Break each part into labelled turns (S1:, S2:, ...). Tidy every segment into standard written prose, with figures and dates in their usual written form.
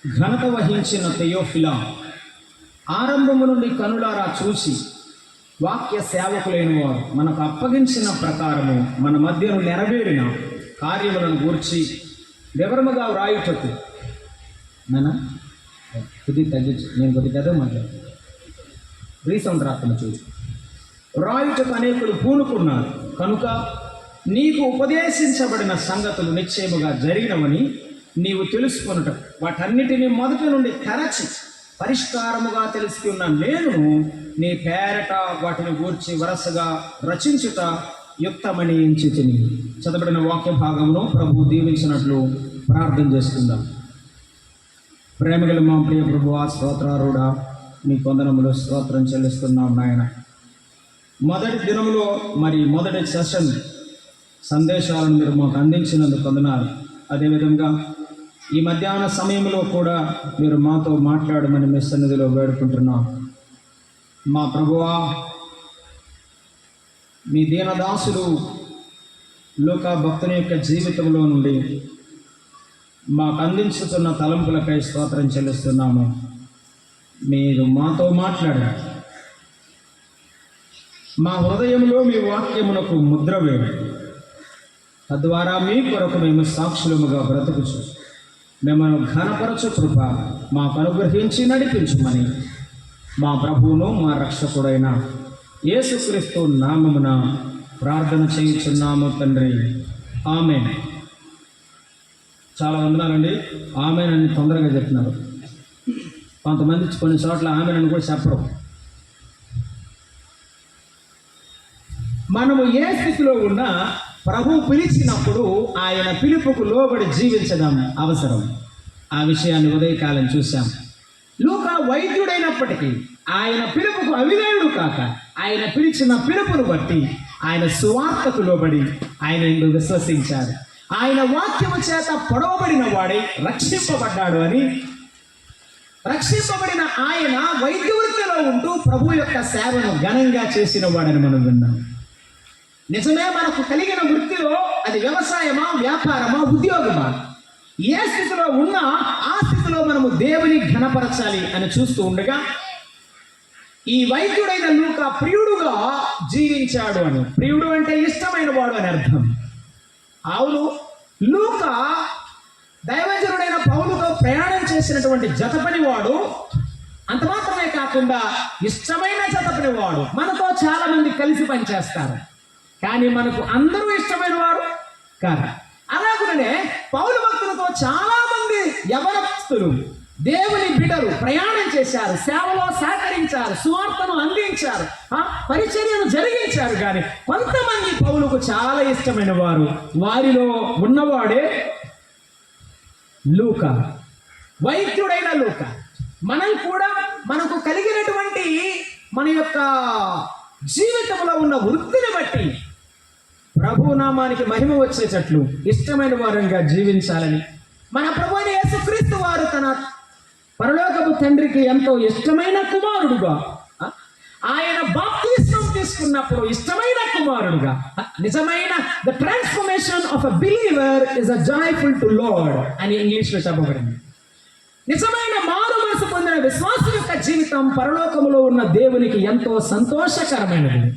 S1: ఘనత వహించిన తెయోఫిలా, ఆరంభము నుండి కనులారా చూసి వాక్య సేవకులైన వారు మనకు అప్పగించిన ప్రకారము మన మధ్యను నెరవేరిన కార్యములను గూర్చి వివరముగా వ్రాయుటకు కొద్ది తగ్గించు, నేను కొద్ది పెద్ద మాట్లాడుతాను, రీసౌండ్ రాత్రం చూసి వ్రాయుటకు అనేకులు పూనుకున్నారు కనుక నీకు ఉపదేశించబడిన సంగతులు నిశ్చయముగా జరిగినవని నీవు తెలుసుకొనుట, వాటన్నిటినీ మొదటి నుండి తరచి పరిష్కారముగా తెలుసుకున్న నేను నీ పేరట వాటిని గూర్చి వరుసగా రచించుట యుక్తమని ఎంచితిని. చదవబడిన వాక్య భాగంలో ప్రభు దీవించినట్లు ప్రార్థన చేసుకుందాం. ప్రేమగల మా ప్రియ ప్రభువా, స్తోత్రారుడా, మీ కొందనములు స్తోత్రం చెల్లిస్తున్నాం నాయన. మొదటి దినములో మొదటి సెషన్ సందేశాలను మీరు మాకు అందించినందుకు వందనాలు. అదేవిధంగా ఈ మధ్యాహ్న సమయంలో కూడా మీరు మాతో మాట్లాడమని మీ సన్నిధిలో వేడుకుంటున్నాం. మా ప్రభువా, మీ దీనదాసుడు లూకా భక్తుని యొక్క జీవితంలో నుండి మాకు అందించుతున్న తలంపులకై స్తోత్రం చెల్లిస్తున్నాము. మీరు మాతో మాట్లాడారు, మా హృదయంలో మీ వాక్యమునకు ముద్ర వేయండి. తద్వారా మీ కొరకు మేము సాక్షులముగా బ్రతుకుచు మిమ్మల్ని ఘనపరచు కృప మాకు అనుగ్రహించి నడిపించుమని మా ప్రభువును మా రక్షకుడైన యేసుక్రీస్తు నామమున ప్రార్థన చేయుచున్నాము తండ్రి, ఆమేన్. చాలా వందనాలండి. ఆమేన్ అని తొందరగా చెప్తున్నారు. కొంతమంది కొన్ని చోట్ల ఆమేన్ అని కూడా చెప్పరు. మనము ఏ స్థితిలో ఉన్నా ప్రభు పిలిచినప్పుడు ఆయన పిలుపుకు లోబడి జీవించడం అవసరం. ఆ విషయాన్ని ఉదయకాలం చూశాం. లూకా వైద్యుడైనప్పటికీ ఆయన పిలుపుకు అవిధేయుడు కాక ఆయన పిలిచిన పిలుపును బట్టి ఆయన సువార్తకు లోబడి ఆయన ఇందు విశ్వసించాడు. ఆయన వాక్యము చేత పొడవబడిన వాడై రక్షింపబడ్డాడు అని, రక్షింపబడిన ఆయన వైద్య వృత్తిలో ఉంటూ ప్రభు యొక్క సేవను ఘనంగా చేసిన వాడని మనం విన్నాం. నిజమే, మనకు కలిగిన వృత్తిలో అది వ్యవసాయమా, వ్యాపారమా, ఉద్యోగమా, ఏ స్థితిలో ఉన్నా ఆ స్థితిలో మనము దేవుని ఘనపరచాలి అని చూస్తూ ఉండగా ఈ వైద్యుడైన లూకా ప్రియుడుగా జీవించాడు అని. ప్రియుడు అంటే ఇష్టమైన వాడు అని అర్థం. అవును, లూకా దైవజనుడైన పౌలుతో ప్రయాణం చేసినటువంటి జతపని వాడు. అంత మాత్రమే కాకుండా ఇష్టమైన జతపని వాడు. మనతో చాలా మంది కలిసి పనిచేస్తారు, కానీ మనకు అందరూ ఇష్టమైన వారు కాదు. అలాగనే పౌలు భక్తులతో చాలా మంది యవనస్తులు, దేవుని బిడ్డలు ప్రయాణం చేశారు, సేవలో సహకరించారు, సువార్తను అందించారు, పరిచర్యను జరిగించారు. కానీ కొంతమంది పౌలుకు చాలా ఇష్టమైన వారు, వారిలో ఉన్నవాడే లూకా, వైద్యుడైన లూకా. మనం కూడా మనకు కలిగినటువంటి మన యొక్క జీవితంలో ఉన్న వృత్తిని బట్టి ప్రభు నామానికి మహిమ వచ్చేటట్లు ఇష్టమైన వారంగా జీవించాలని మన ప్రభువైన యేసుక్రీస్తు వారు తన పరలోకపు తండ్రికి ఎంతో ఇష్టమైన కుమారుడుగా, ఆయన బాప్తిస్మం తీసుకున్నప్పుడు ఇష్టమైన కుమారుడుగా, నిజమైన the transformation of a believer is a joyful to lord అని ఇంగ్లీష్లో చెప్పబడింది. నిజమైన మారు మనసు పొందిన విశ్వాసం యొక్క జీవితం పరలోకములో ఉన్న దేవునికి ఎంతో సంతోషకరమైనది.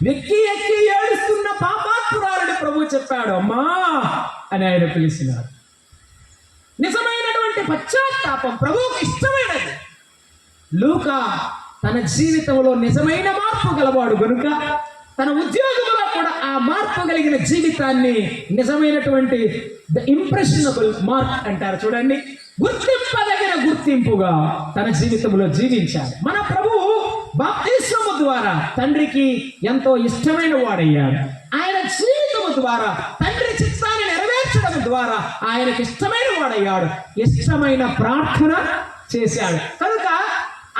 S1: వెక్కి ఎక్కి ఏడుస్తున్న పాపాత్మురాలని ప్రభు చెప్పాడు, అమ్మా అని ఆయన పిలిచినాడు. నిజమైనటువంటి పశ్చాత్తాపం ప్రభువుకి ఇష్టమైనది. లూకా తన జీవితంలో నిజమైన మార్పు గలవాడు కనుక తన ఉద్యోగంలో కూడా ఆ మార్పు కలిగిన జీవితాన్ని నిజమైనటువంటి ద ఇంప్రెషనబుల్ మార్క్ అంటారు చూడండి, గుర్తింపదగిన గుర్తింపుగా తన జీవితంలో జీవించాడు. మన ప్రభువు బాప్తిస్మము ద్వారా తండ్రికి ఎంతో ఇష్టమైన వాడయ్యాడు. ఆయన జీవితము ద్వారా తండ్రి చిత్తాన్ని నెరవేర్చడం ద్వారా ఆయనకి ఇష్టమైన వాడయ్యాడు. ఇష్టమైన ప్రార్థన చేశాడు. కనుక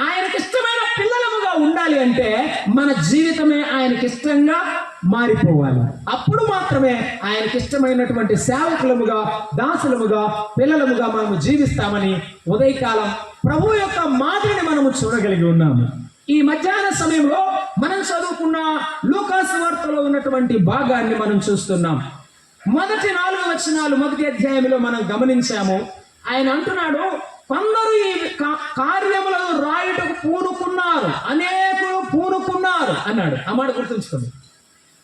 S1: ఆయనకి ఇష్టమైన పిల్లలముగా ఉండాలి అంటే మన జీవితమే ఆయనకి ఇష్టంగా మారిపోవాలి. అప్పుడు మాత్రమే ఆయనకి ఇష్టమైనటువంటి సేవకులముగా, దాసులముగా, పిల్లలముగా మనము జీవిస్తామని ఉదయకాలం ప్రభు యొక్క మాదిరిని మనము చూడగలిగి ఉన్నాము. ఈ మధ్యాహ్న సమయంలో మనం చదువుకున్న లూకా సువార్తలో ఉన్నటువంటి భాగాన్ని మనం చూస్తున్నాం. మొదటి 4 వచనాలు మొదటి అధ్యాయంలో మనం గమనించాము. ఆయన అంటున్నాడు, కొందరు ఈ కార్యములను రాయుటకు పూనుకున్నారు, అనేకులు పూనుకున్నారు అన్నాడు. ఆ మాట గుర్తుంచుకోండి.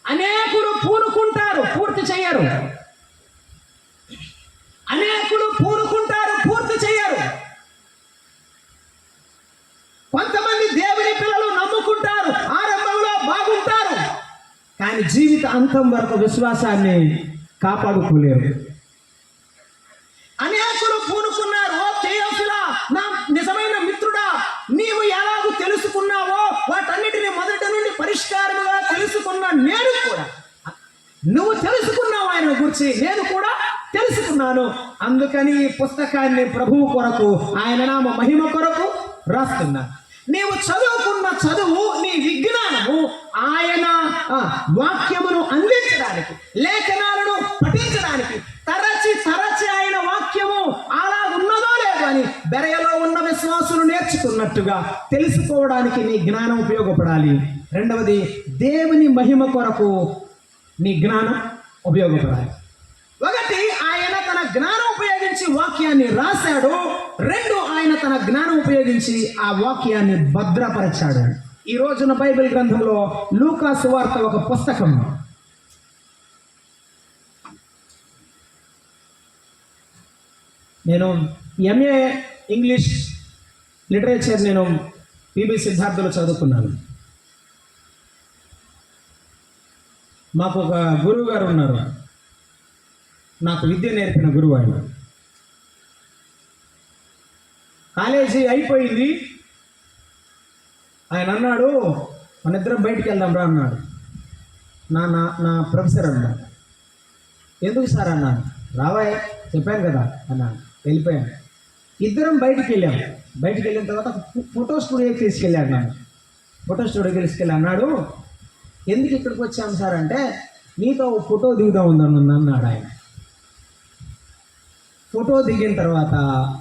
S1: అనేకులు పూనుకుంటారు, పూర్తి చేయరు. అనేకులు పూనుకుంటారు, పూర్తి చేయరు. కొంతమంది దేవుని పిల్లలు నమ్ముకుంటారు, ఆరంభంలో బాగుంటారు, కానీ జీవిత అంతం వరకు విశ్వాసాన్ని కాపాడుకోలేరు. అనేకులు పూనుకున్నారు. ఓ తేయోఫిలా, నా నిజమైన మిత్రుడా, నీవు ఎలాగూ తెలుసుకున్నావో వాటన్నిటిని మొదటి నుండి పరిష్కారముగా తెలుసుకున్న నేను కూడా, నువ్వు తెలుసుకున్నావు ఆయన గురించి, నేను కూడా తెలుసుకున్నాను. అందుకని ఈ పుస్తకాన్ని ప్రభువు కొరకు, ఆయన నామ మహిమ కొరకు రాస్తున్నా. నీవు చదువుకున్న చదువు, నీ విజ్ఞానము ఆయన వాక్యమును అందించడానికి, లేఖనాలను పఠించడానికి, తరచి ఆయన వాక్యము అలా ఉన్నదో లేదో అని బెరయలో ఉన్న విశ్వాసులు నేర్చుకున్నట్టుగా తెలుసుకోవడానికి నీ జ్ఞానం ఉపయోగపడాలి. రెండవది, దేవుని మహిమ కొరకు నీ జ్ఞానం ఉపయోగపడాలి. ఒకటి, ఆయన తన జ్ఞానం ఉపయోగించి వాక్యాన్ని రాశాడు. రెండు, ఆయన తన జ్ఞానం ఉపయోగించి ఆ వాక్యాన్ని భద్రపరిచాడు. ఈ రోజున బైబిల్ గ్రంథంలో లూకా సువార్త ఒక పుస్తకం. నేను ఎంఏ ఇంగ్లీష్ లిటరేచర్ నేను పిబి సిద్ధార్థలో చదువుకున్నాను. మాకు ఒక గురువు గారు ఉన్నారు, నాకు విద్య నేర్పిన గురువు. ఆయన కాలేజీ అయిపోయింది. ఆయన అన్నాడు, మన ఇద్దరం బయటికి వెళ్దాం రా అన్నాడు. నా ప్రొఫెసర్ అన్నాడు. ఎందుకు సార్ అన్నాను. రావాయ్, చెప్పాను కదా అన్నాను. వెళ్ళిపోయాను. ఇద్దరం బయటికి వెళ్ళాము. బయటికి వెళ్ళిన తర్వాత ఫోటో స్టూడియోకి తీసుకెళ్ళాడు. నన్ను ఫోటో స్టూడియోకి తీసుకెళ్ళి అన్నాడు, ఎందుకు ఇక్కడికి వచ్చాము సార్ అంటే, నీతో ఫోటో దిగుదాం ఉందని అన్నాడు. ఆయన ఫోటో దిగిన తర్వాత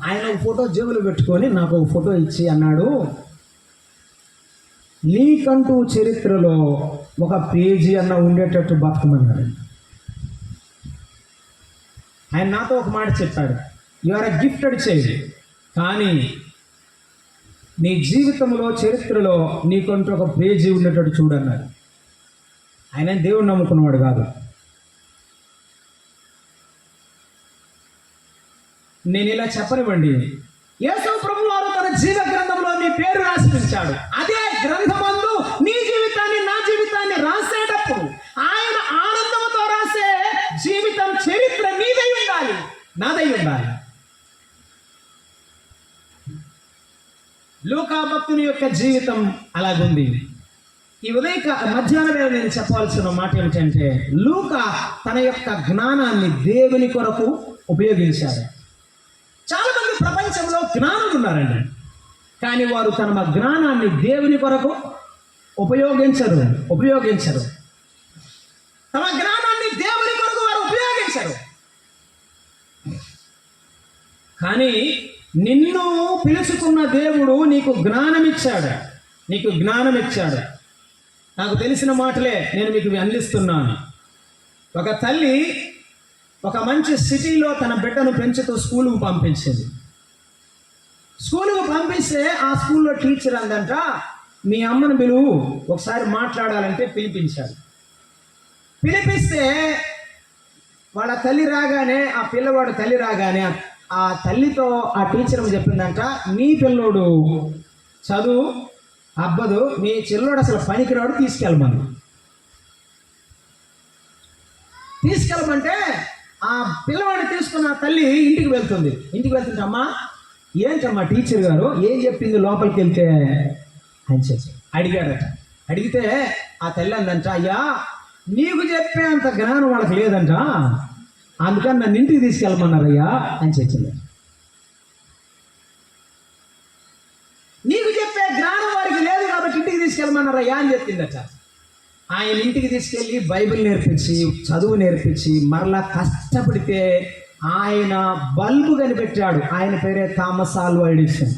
S1: ఆయన ఒక ఫోటో జేబులు పెట్టుకొని నాకు ఒక ఫోటో ఇచ్చి అన్నాడు, నీకంటూ చరిత్రలో ఒక పేజీ అన్న ఉండేటట్టు బతకమన్నాడు. ఆయన నాతో ఒక మాట చెప్పాడు, you are a gifted child, కానీ నీ జీవితంలో చరిత్రలో నీకంటూ ఒక పేజీ ఉండేటట్టు చూడన్నాడు. ఆయన దేవుడు నమ్ముకున్నవాడు కాదు. నేను ఇలా చెప్పనివ్వండి, యేసు ప్రభువారు తన జీవ గ్రంథంలో నీ పేరు రాసి ఉంచాడు. అదే గ్రంథమందు నీ జీవితాన్ని, నా జీవితాన్ని రాసేటప్పుడు ఆయన ఆనందంతో రాసే జీవితం, చరిత్ర నీదై ఉండాలి, నాదై ఉండాలి. లూకా భక్తుని యొక్క జీవితం అలాగుంది. ఈ మధ్యాహ్న వేళ నేను చెప్పాల్సిన మాట ఏమిటంటే, లూకా తన యొక్క జ్ఞానాన్ని దేవుని కొరకు ఉపయోగించాడు. చాలా మంది ప్రపంచంలో జ్ఞానం ఉన్నారండి, కానీ వారు తమ జ్ఞానాన్ని దేవుని కొరకు ఉపయోగించరు. తమ జ్ఞానాన్ని దేవుని కొరకు వారు ఉపయోగించరు. కానీ నిన్ను పిలుచుకున్న దేవుడు నీకు జ్ఞానం ఇచ్చాడు. నాకు తెలిసిన మాటలే నేను మీకు అందిస్తున్నాను. ఒక తల్లి ఒక మంచి సిటీలో తన బిడ్డను పెంచుతూ స్కూలుకు పంపించింది. స్కూలుకు పంపిస్తే ఆ స్కూల్లో టీచర్ అందంట, మీ అమ్మను పిలువు, ఒకసారి మాట్లాడాలంటే పిలిపించాడు. పిలిపిస్తే వాళ్ళ తల్లి రాగానే, ఆ పిల్లవాడు తల్లి రాగానే ఆ తల్లితో ఆ టీచర్ చెప్పిందంట, నీ పిల్లోడు చదువు అబ్బదు, మీ చిల్లోడు అసలు పనికిరాడు, తీసుకెళ్ళమంటే ఆ పిల్లవాడిని తీసుకున్న తల్లి ఇంటికి వెళ్తుంది. వెళ్తుంటే, అమ్మా ఏంటమ్మా టీచర్ గారు ఏం చెప్పింది లోపలికి వెళ్తే అని చెప్పి అడిగాడట. అడిగితే ఆ తల్లి అందంట, అయ్యా నీకు చెప్పే అంత జ్ఞానం వాళ్ళకి లేదంట, అందుకని నన్ను ఇంటికి తీసుకెళ్ళమన్నారయ్యా అని చెప్పింది. నీకు చెప్పే జ్ఞానం వారికి లేదు కాబట్టి ఇంటికి తీసుకెళ్ళమన్నారయ్యా అని చెప్పిందట. ఆయన ఇంటికి తీసుకెళ్ళి బైబిల్ నేర్పించి, చదువు నేర్పించి, మరలా కష్టపడితే ఆయన బల్బు కనిపెట్టాడు. ఆయన పేరే థామస్ ఆల్వా ఎడిసన్.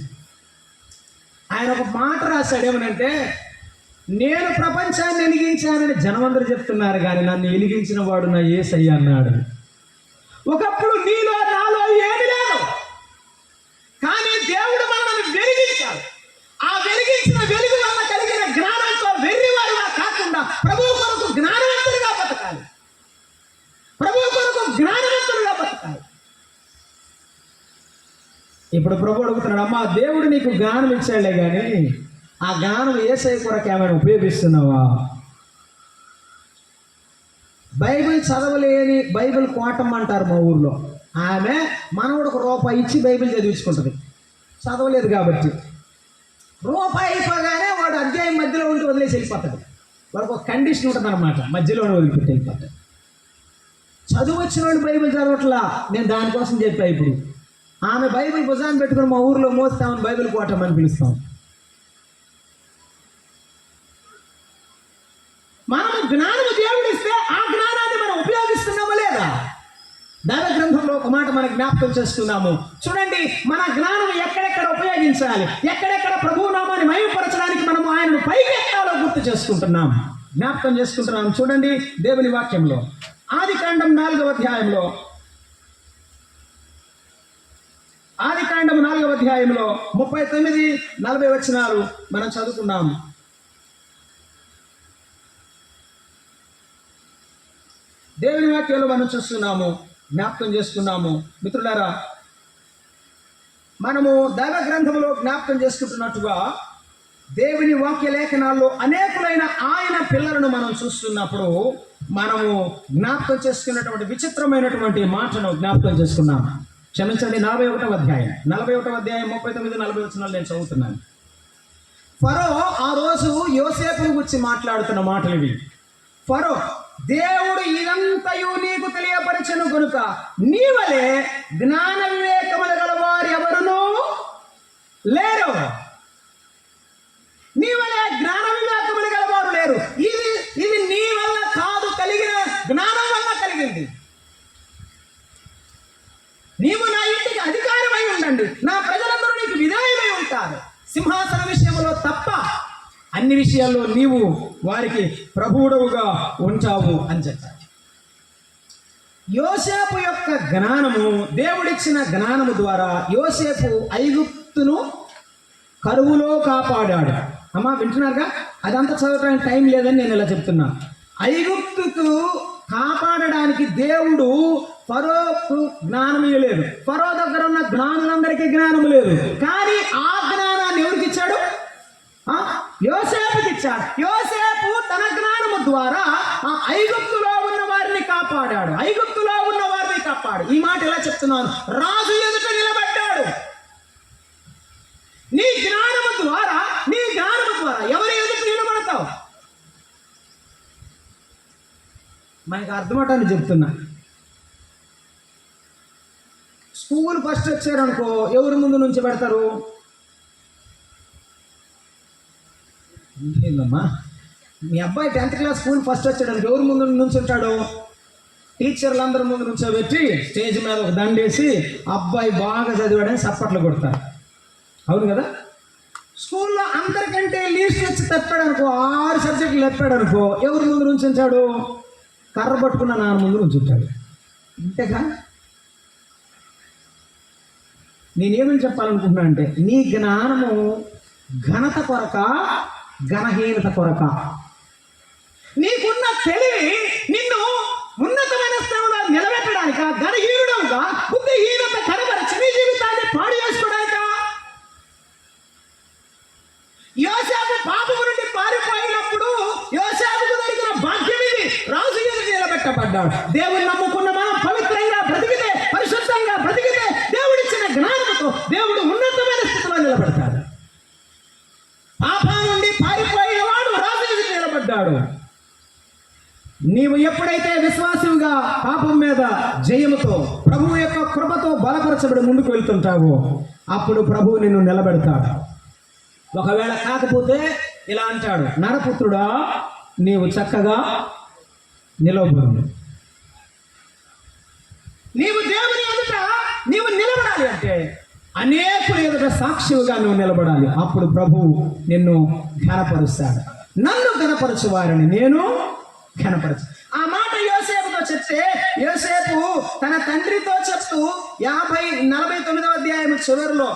S1: ఆయన ఒక మాట రాశాడు, ఏమనంటే, నేను ప్రపంచాన్ని వెలిగించానని జనమందరూ చెప్తున్నారు, కానీ నన్ను వెలిగించిన వాడు నా యేసయ్య అన్నాడు. ఒకప్పుడు నీలో నాలో ఏమి లేదు, కానీ ఇప్పుడు ప్రభు అడుగుతున్నాడు, అమ్మా దేవుడు నీకు జ్ఞానం ఇచ్చాడులే కానీ ఆ జ్ఞానం యేసయ్య కొరకు ఏమైనా ఉపయోగిస్తున్నావా? బైబిల్ చదవలేని బైబిల్ కోటం అంటారు మా ఊర్లో. ఆమె మనవడికి రూపాయి ఇచ్చి బైబిల్ చదివించుకుంటుంది, చదవలేదు కాబట్టి. రూపాయి అయిపోగానే వాడు అధ్యాయం మధ్యలో ఉండి వదిలేసి వెళ్ళిపోతాడు. వాడికి ఒక కండిషన్ ఉంటుంది అనమాట, మధ్యలోనే వదిలిపెట్టి వెళ్ళిపోతాడు. చదువు వచ్చిన వాడు బైబిల్ చదవట్లా. నేను దానికోసం చెప్పా. ఇప్పుడు ఆమె బైబిల్ భుజాన్ని పెట్టుకుని మా ఊర్లో మోస్తామని బైబిల్ కోటం అని పిలుస్తాం. మనము జ్ఞానము దేవుడిస్తే ఆ జ్ఞానాన్ని మనం ఉపయోగిస్తున్నామా లేదా? దైవ గ్రంథంలో ఒక మాట మనం జ్ఞాపకం చేస్తున్నాము. చూడండి, మన జ్ఞానం ఎక్కడెక్కడ ఉపయోగించాలి, ఎక్కడెక్కడ ప్రభువు నామాన్ని మహిమపరచడానికి మనము ఆయనను పైకెత్తాలో గుర్తు చేసుకుంటున్నాం, జ్ఞాపకం చేసుకుంటున్నాం. చూడండి దేవుని వాక్యంలో ఆదికాండం 4వ అధ్యాయంలో 39-40 వచనాలు మనం చదువుకున్నాం. దేవుని వాక్యంలో మనం చూస్తున్నాము, జ్ఞాపకం చేసుకున్నాము. మిత్రులారా, మనము దైవ గ్రంథంలో జ్ఞాపకం చేసుకుంటున్నట్టుగా దేవుని వాక్య లేఖనాల్లో అనేకులైన ఆయన పిల్లలను మనం చూస్తున్నప్పుడు మనము జ్ఞాపకం చేసుకున్నటువంటి విచిత్రమైనటువంటి మాటను జ్ఞాపకం చేసుకున్నాం. క్షమించండి, 41వ అధ్యాయం 39-40 వచనాలు నేను చదువుతున్నాను. ఫరో ఆ రోజు యోసేపును గురించి మాట్లాడుతున్న మాటలు ఇవి. ఫరో, దేవుడు ఇదంతయు నీకు తెలియపరచను కనుక నీవలే జ్ఞాన వివేకములు గలవారు ఎవరునూ లేరు. నీవలే జ్ఞాన వివేకములు గలవారు లేరు. ఇది నీ వల్ల కాదు కలిగిన, జ్ఞానం వల్ల కలిగింది. నీవు నా ఇంటికి అధికారమై ఉండండి, నా ప్రజలందరూ నీకు విధేయులై ఉంటారు. సింహాసన విషయంలో తప్ప అన్ని విషయాల్లో నీవు వారికి ప్రభువుడవుగా ఉంటావు అని చెప్పారు. యోసేపు యొక్క జ్ఞానము, దేవుడిచ్చిన జ్ఞానము ద్వారా యోసేపు ఐగుప్తును కరువులో కాపాడాడు. అమ్మా వింటున్నారుగా? అదంతా చదవడానికి టైం లేదని నేను ఇలా చెప్తున్నా. ఐగుప్తుకు కాపాడడానికి దేవుడు ఫరోకు జ్ఞానం ఇవ్వలేదు. ఫరో దగ్గర ఉన్న జ్ఞానులందరికీ జ్ఞానం లేదు. కానీ ఆ జ్ఞానాన్ని ఎవరికి ఇచ్చాడు? యోసేపుకి ఇచ్చాడు. యోసేపు తన జ్ఞానము ద్వారా ఆ ఐగుప్తులో ఉన్న వారిని కాపాడాడు. ఐగుప్తులో ఉన్న వారిని కాపాడు. ఈ మాట ఎలా చెప్తున్నాను? రాజు ఎదుట నిలబడ్డాడు. నీ జ్ఞానము ద్వారా ఎవరి ఎదుట నిలబడతావు? మనకి అర్థమవటాన్ని చెప్తున్నా. స్కూల్ ఫస్ట్ వచ్చారనుకో, ఎవరి ముందు నుంచి పెడతారు? ఏంటమ్మా, మీ అబ్బాయి 10th క్లాస్ స్కూల్ ఫస్ట్ వచ్చాడు, ఎవరి ముందు నుంచి ఉంటాడు? టీచర్లు అందరి ముందు నుంచోబెట్టి స్టేజ్ మీద ఒక దండేసి అబ్బాయి బాగా చదివాడని చప్పట్లు కొడతారు. అవును కదా? స్కూల్లో అందరికంటే లీస్ట్ వచ్చి తప్పాడు అనుకో, 6 సబ్జెక్టులు తప్పాడు అనుకో, ఎవరి ముందు నుంచి ఉంటాడు? కర్ర పట్టుకున్న నాన్న ముందు నుంచి ఉంటాడు. అంతేగా? నేనేమని చెప్పాలనుకుంటున్నా అంటే, నీ జ్ఞానము ఘనత కొరక, ఘనహీనత కొరక? నీకున్న తెలివి నిన్ను ఉన్నతమైన స్థానంలో నిలబెట్టడానిక, ఘనహీనుడుగా బుద్ధిహీనత కనబరిచి నీ జీవితాన్ని పాడు చేసుకోవడానిక? యోసేపు పాపము నుండి పారిపోయినప్పుడు యోసేపుకు దొరికిన భాగ్యం ఇది. రాజు ఎదుట నిలబెట్టబడ్డాడు. దేవుని నమ్ముకున్న మనం పవిత్రంగా బ్రతికితే, పరిశుద్ధంగా బ్రతికితే, దేవుడిచ్చిన జ్ఞానంతో దేవుడు ఉన్నతమైన స్థితిలో నిలబడతాడు. పాపం నుండి పారిపోయిన వాడు రాజు ఎదుట నిలబడ్డాడు. నీవు ఎప్పుడైతే విశ్వాసంగా పాపం మీద జయముతో ప్రభువు యొక్క కృపతో బలపరచబడి ముందుకు వెళ్తుంటావో అప్పుడు ప్రభువు నిన్ను నిలబెడతాడు. ఒకవేళ కాకపోతే ఇలా అంటాడు, నరపుత్రుడా నీవు చక్కగా నిలవబడు. నీవు దేవుని ఎదుట నీవు నిలబడాలి అంటే అనేకుల ఎదుట సాక్షిగా నువ్వు నిలబడాలి. అప్పుడు ప్రభువు నిన్ను ఘనపరుస్తాడు. నన్ను ఘనపరచు వారిని నేను ఘనపరచు. ఆ మాట యోసేపుతో చెప్తే, యోసేపు తన తండ్రితో చెప్తూ 49వ అధ్యాయం చివరిలో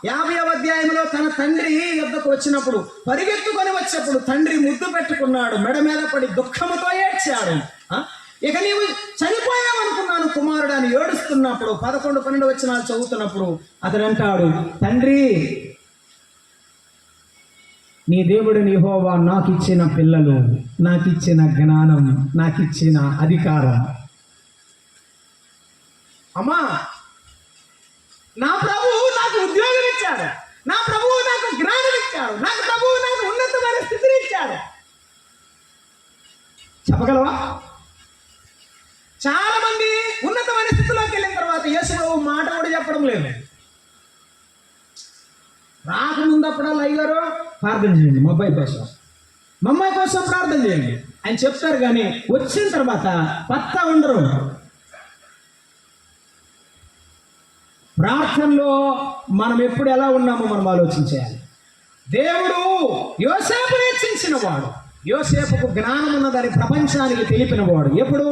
S1: 50వ అధ్యాయంలో తన తండ్రి యొద్దకు వచ్చినప్పుడు, పరిగెత్తుకొని వచ్చినప్పుడు తండ్రి ముద్దు పెట్టుకున్నాడు, మెడ మీద పడి దుఃఖముతో ఏడ్చాడు. ఇక నీవు చనిపోయావనుకున్నాను కుమారుడు అని ఏడుస్తున్నప్పుడు 11, 12 వచనాలు చదువుతున్నప్పుడు అతడు అంటాడు, తండ్రి, నీ దేవుడిని యెహోవా నాకు ఇచ్చిన పిల్లలు, నాకు ఇచ్చిన జ్ఞానం, నాకు ఇచ్చిన అధికారం. అమ్మా, నా ప్రభువు నాకు ఉద్యోగం ఇచ్చాడు, నా ప్రభువు నాకు జ్ఞానం ఇచ్చాడు, నాకు ప్రభువు నాకు ఉన్నతమైన స్థితిని ఇచ్చాడు. చెప్పగలవా? చాలా మంది ఉన్నతమైన స్థితిలోకి వెళ్ళిన తర్వాత యేసు ప్రభు మాట కూడా చెప్పడం లేదు. రాకముందప్పుడల్లా అయ్యగారు ప్రార్థన చేయండి, మా అబ్బాయి కోసం, మా అమ్మాయి కోసం ప్రార్థన చేయండి అని చెప్తారు, కానీ వచ్చిన తర్వాత పత్తా ఉండరు. ప్రార్థనలో మనం ఎప్పుడు ఎలా ఉన్నామో మనం ఆలోచించాలి. దేవుడు యోసేపును హెచ్చించిన వాడు, యోసేపుకు జ్ఞానం ఉన్నదని ప్రపంచానికి తెలిపిన వాడు. ఎప్పుడు?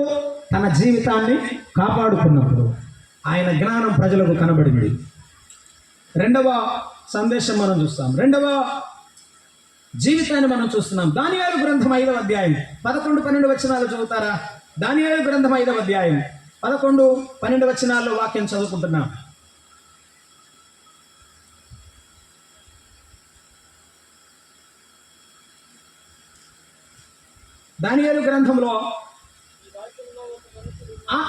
S1: తన జీవితాన్ని కాపాడుకున్నప్పుడు ఆయన జ్ఞానం ప్రజలకు కనబడింది. రెండవ సందేశం మనం చూస్తాం, రెండవ జీవితాన్ని మనం చూస్తున్నాం. దానియేలు గ్రంథం 5వ అధ్యాయం 11, 12 వచనాలు చదువుతారా? దానియేలు గ్రంథం 5వ అధ్యాయం 11, 12 వచనాల్లో వాక్యం చదువుకుంటున్నాం. దానియేలు గ్రంథంలో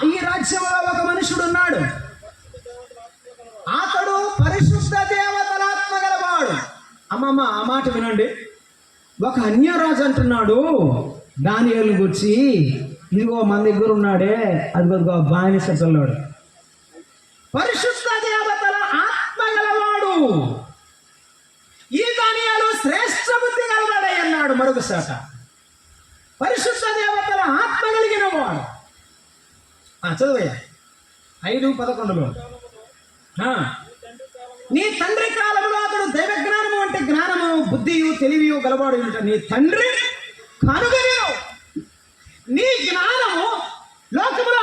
S1: ఈ రాజ్యంలో ఒక మనుషుడు ఉన్నాడు, అతడు పరిశుద్ధ దేవతల ఆత్మ గలవాడు. అమ్మమ్మ, ఆ మాట వినండి. ఒక అన్యరాజు అంటున్నాడు దానియేలును గురించి, ఇదిగో మన దగ్గర ఉన్నాడే, అదిగో బానిస పిల్లాడు, పరిశుద్ధ దేవతల ఆత్మ గలవాడు. ఈ దానియేలు శ్రేష్ఠ బుద్ధి గలవాడై అన్నాడు మరొకసాట. పరిశుద్ధ దేవతల ఆత్మ కలిగిన వాడు. చదువయ్యా 5:11లో, నీ తండ్రి కాలంలో అతడు దైవ జ్ఞానము అంటే జ్ఞానము, బుద్ధియు, తెలివియు గలవాడు. నీ తండ్రి కనుగొనెను. నీ జ్ఞానము లోకంలో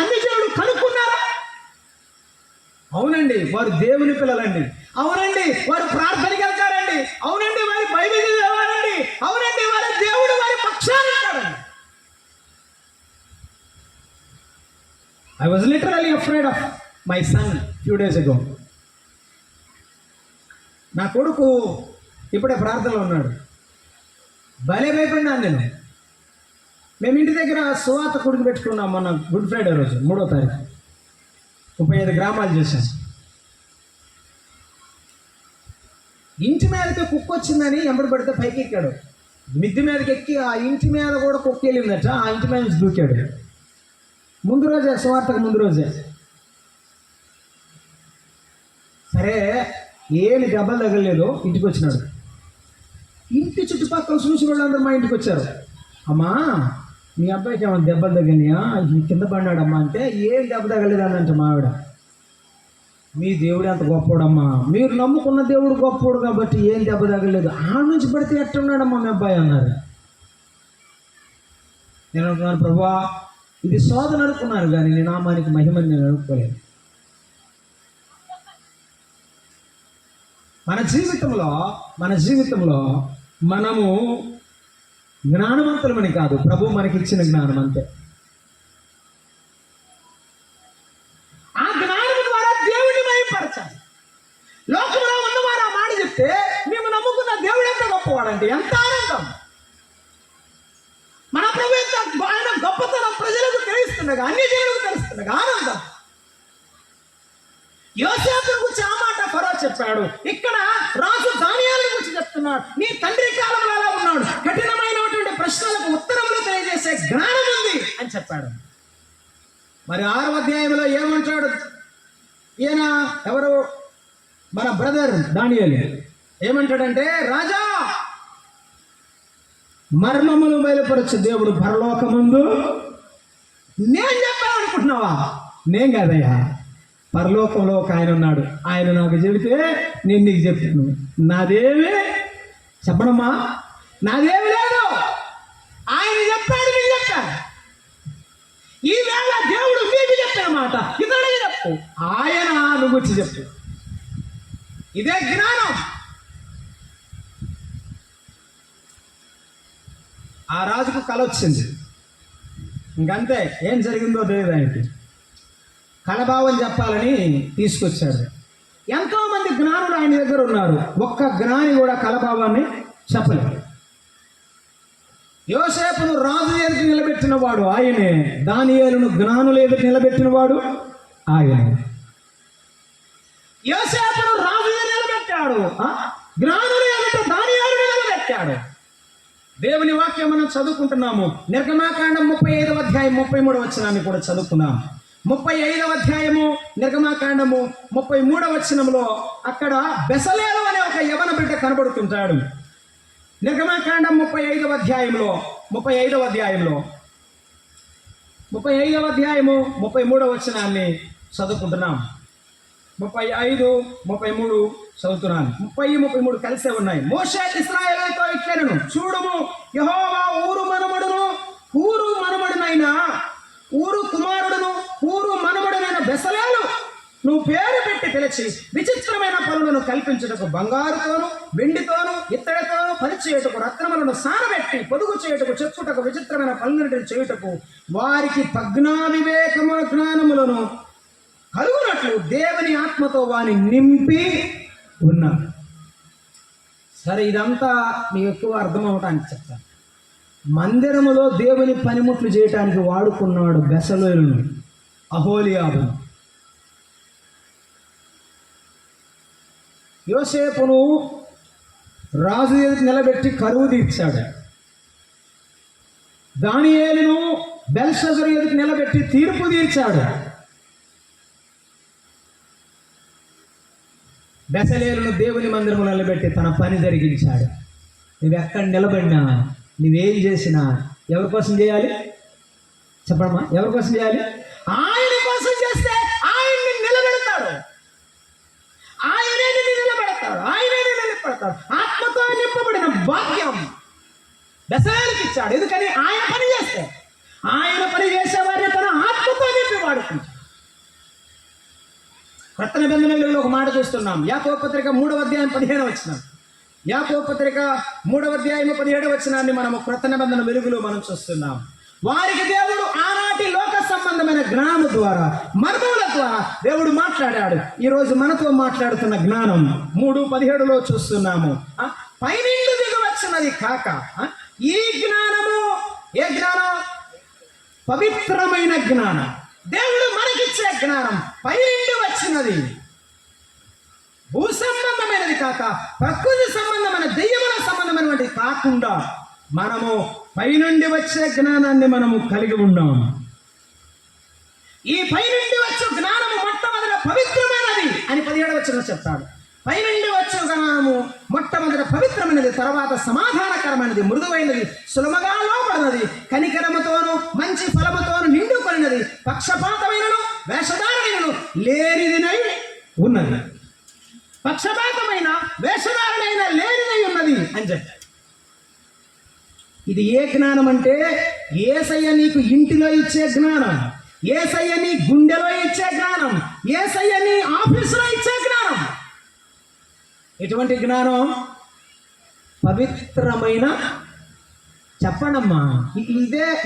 S1: అన్ని జనులు కనుక్కున్నారా? అవునండి, వారు దేవుని పిల్లలండి. అవునండి, వారు ప్రార్థనకి వెళ్తారండి. అవునండి, వారి బైబిల్ చదవాలండి. అవునండి, వారి దేవుడు వారి పక్షాన్ని ఉంటాడండి. I was literally afraid of my son few days ago. నా కొడుకు ఇప్పుడే ప్రార్థనలో ఉన్నాడు. భలే భయపడినాను నేను. మేము ఇంటి దగ్గర సువార్త కొడుకు పెట్టుకున్నాం మొన్న గుడ్ ఫ్రైడే రోజు 3వ తారీఖు. 35 గ్రామాలు చేశాం. ఇంటి మీదకి కుక్క వచ్చిందని ఎంబడి పడితే పైకి ఎక్కాడు. మిద్ది మీదకి ఎక్కి ఆ ఇంటి మీద కూడా కుక్క వెళ్ళిందట. ఆ ఇంటి మీద నుంచి దూకాడు. ముందు రోజే, సువార్తకు ముందు రోజే. సరే, ఏమి దెబ్బలు తగలేదు. ఇంటికి వచ్చినాడు. ఇంటి చుట్టుపక్కల చూసి వాళ్ళందరూ మా ఇంటికి వచ్చారు. అమ్మా, మీ అబ్బాయికి ఏమైనా దెబ్బలు తగిలినాయా? కింద పడినాడమ్మా అంటే, ఏం దెబ్బ తగలేదు అనంట మా ఆవిడ. మీ దేవుడు ఎంత గొప్పోడమ్మా, మీరు నమ్ముకున్న దేవుడు గొప్పోడు కాబట్టి ఏం దెబ్బ తగలేదు. ఆ నుంచి పడితే ఎట్టున్నాడమ్మా మీ అబ్బాయి అన్నారు. నేను అనుకున్నాను, ప్రభువా ఇది శోధన అనుకున్నాను, కానీ నీ నామానికి మహిమని నేను అనుకోలేదు. మన జీవితంలో మనము జ్ఞానవంతులమని కాదు, ప్రభు మనకి ఇచ్చిన జ్ఞానం అంతే. ఆ జ్ఞానం ద్వారా దేవుడిని మహిమపరచాలి. లోకంలో ఉన్నవారు ఆ మాట చెప్తే మేము నమ్ముకున్న దేవుడు ఎంత గొప్పవాడంటే ఎంత ఆనందం. మన ప్రభు ఆయన గొప్పతనం ప్రజలకు తెలుస్తుండగా, అన్ని జనులకు తెలుస్తుండగా ఆనందం. యోసేపు గురించి ఆ మాట ఫరో చెప్పాడు. ఇక్కడ రాజు దానియేలు గురించి చెప్తున్నాడు. నీ తండ్రి కాలంలో అలా ఉన్నాడు, కఠినమైనటువంటి ప్రశ్నలకు ఉత్తరములు తెలియజేసే జ్ఞానం ఉంది అని చెప్పాడు. మరి 6వ అధ్యాయంలో ఏమంటాడు ఈయన? ఎవరు? మన బ్రదర్ దానియేలు ఏమంటాడంటే, రాజా, మర్మములు బయలుపరచు దేవుడు పరలోకముందు. నేను చెప్పాను అనుకుంటున్నావా? నేను కాదయ్యా, పరలోకంలో ఒక ఆయన ఉన్నాడు. ఆయన నాకు చెబితే నేను నీకు చెప్పాను. నాదేమి చెప్పడమ్మా, నాదేమి లేదు. ఆయన చెప్పాడు, నీకు చెప్పాను. ఈవేళ దేవుడు మీకు చెప్పిన మాట ఇతరుడికి చెప్పు. ఆయన నువ్వు వచ్చి చెప్పు. ఇదే జ్ఞానం. ఆ రాజుకు కల వచ్చింది. ఇంకంతే, ఏం జరిగిందో తెలియదు ఆయనకి. కలభావం చెప్పాలని తీసుకొచ్చాడు. ఎంతో మంది జ్ఞానులు ఆయన దగ్గర ఉన్నారు, ఒక్క జ్ఞాని కూడా కలభావాన్ని చెప్పలేదు. యోసేపును రాజు ఎదుటి నిలబెట్టిన వాడు ఆయనే, దానియేలును జ్ఞానులు ఎదుటి నిలబెట్టిన వాడు ఆయనే. యోసేపును రాజు నిలబెట్టాడు, జ్ఞానులు ఎదుట దానియేలును నిలబెట్టాడు. దేవుని వాక్యం మనం చదువుకుంటున్నాము. నిర్గమాకాండం 35వ అధ్యాయం 33వ వచనాన్ని కూడా చదువుకున్నాం. 35వ అధ్యాయము నిర్గమాకాండము 33వ వచనంలో అక్కడ బెసలేలు అనే ఒక యవన బిడ్డ కనబడుతుంటాడు. నిర్గమాకాండం 35వ అధ్యాయంలో 35వ అధ్యాయము 33వ వచనాన్ని చదువుకుంటున్నాం. 35, 33 చదువుతున్నాను. 30, 33 కలిసే ఉన్నాయి. మోషే ఇశ్రాయేలుతో ఇట్లనెను, చూడుము, యెహోవా ఊరు మనమడునైన బెసలేలు నువ్వు పేరు పెట్టి పిలిచి విచిత్రమైన పనులను కల్పించుటకు బంగారుతోను వెండితోను ఇత్తడితోను పనిచేయుటకు రత్నములను సానబెట్టి పొదుగు చేయుటకు చెప్పుటకు విచిత్రమైన పనులను చేయుటకు వారికి వివేకము జ్ఞానములను కలుగునట్లు దేవుని ఆత్మతో వాని నింపి ఉన్నారు. సరే, ఇదంతా మీకు ఎక్కువ అర్థం అవటానికి చెప్తాను. మందిరములో దేవుని పనిముట్లు చేయటానికి వాడుకున్నాడు బెసలేలును, అహోలియాబును. యోసేపును రాజు ఎదుట నిలబెట్టి కరువు తీర్చాడు. దానియేలును బెల్షస్సరు ఎదుట నిలబెట్టి తీర్పు తీర్చాడు. బెసలేలును దేవుని మందిరములో నిలబెట్టి తన పని జరిగించాడు. నువ్వు ఎక్కడ నిలబడినా, నువ్వేం చేసినా ఎవరి కోసం చేయాలి చెప్పమ్మా? ఎవరి కోసం చేయాలి? ఆయన కోసం చేస్తే ఆయన్ని నిలబెడతాడు, ఆయనే నిలబెడతాడు, ఆయనే నిలబెడతాడు. ఆత్మతో నింపబడిన భాగ్యం బెసలేలుకి ఇచ్చాడు. ఎందుకని? ఆయన పని చేస్తే, ఆయన పని చేసేవారిని తన ఆత్మతో నింపి వాడుకుంటాడు. కొత్త నిబంధనలో ఒక మాట చూస్తున్నాం. యాకోబు పత్రిక 3వ అధ్యాయం 15వ వచనం. యాకోబు పత్రిక 3వ అధ్యాయం 17వ వచనాన్ని మనము కొత్త నిబంధన వెలుగులో మనం చూస్తున్నాం. వారికి దేవుడు ఆనాటి లోక సంబంధమైన జ్ఞానం ద్వారా, మర్మముల ద్వారా దేవుడు మాట్లాడాడు. ఈరోజు మనతో మాట్లాడుతున్న జ్ఞానం 3:17లో చూస్తున్నాము. పైనుండి దిగి వచ్చినది కాక, ఈ జ్ఞానము ఏ జ్ఞానం? పవిత్రమైన జ్ఞానం. దేవుడు మనకిచ్చే జ్ఞానం పైనుండి వచ్చినది, భూ సంబంధమైనది కాక, ప్రకృతి సంబంధమైన దెయ్యముల సంబంధమైనది కాకుండా మనము పైనుండి వచ్చే జ్ఞానాన్ని మనము కలిగి ఉన్నాం. ఈ పైనుండి వచ్చే జ్ఞానము మొట్టమొదట పవిత్రమైనది అని 17వ వచనంలో చెప్తాడు. పైనుండి వచ్చే జ్ఞానము మొట్టమొదట పవిత్రమైనది, తర్వాత సమాధానకరమైనది, మృదువైనది, సులభంగా లోపడినది, కనికరముతోను మంచి ఫలముతోను నిండుకొనినది, పక్షపాతమైనను వేషధారణను లేనిదినై ఉన్నది. పక్షపాతమైన వేషధారణైన లేనిదై ఉన్నది అని చెప్పాడు. ఇది ఏ జ్ఞానం అంటే, యేసయ్య నీకు ఇంటిలో ఇచ్చే జ్ఞానం, యేసయ్య నీ గుండెలో ఇచ్చే జ్ఞానం, యేసయ్య నీ ఆఫీసులో ఇచ్చే జ్ఞానం. ఎటువంటి జ్ఞానం? పవిత్రమైన. చెప్పండమ్మా,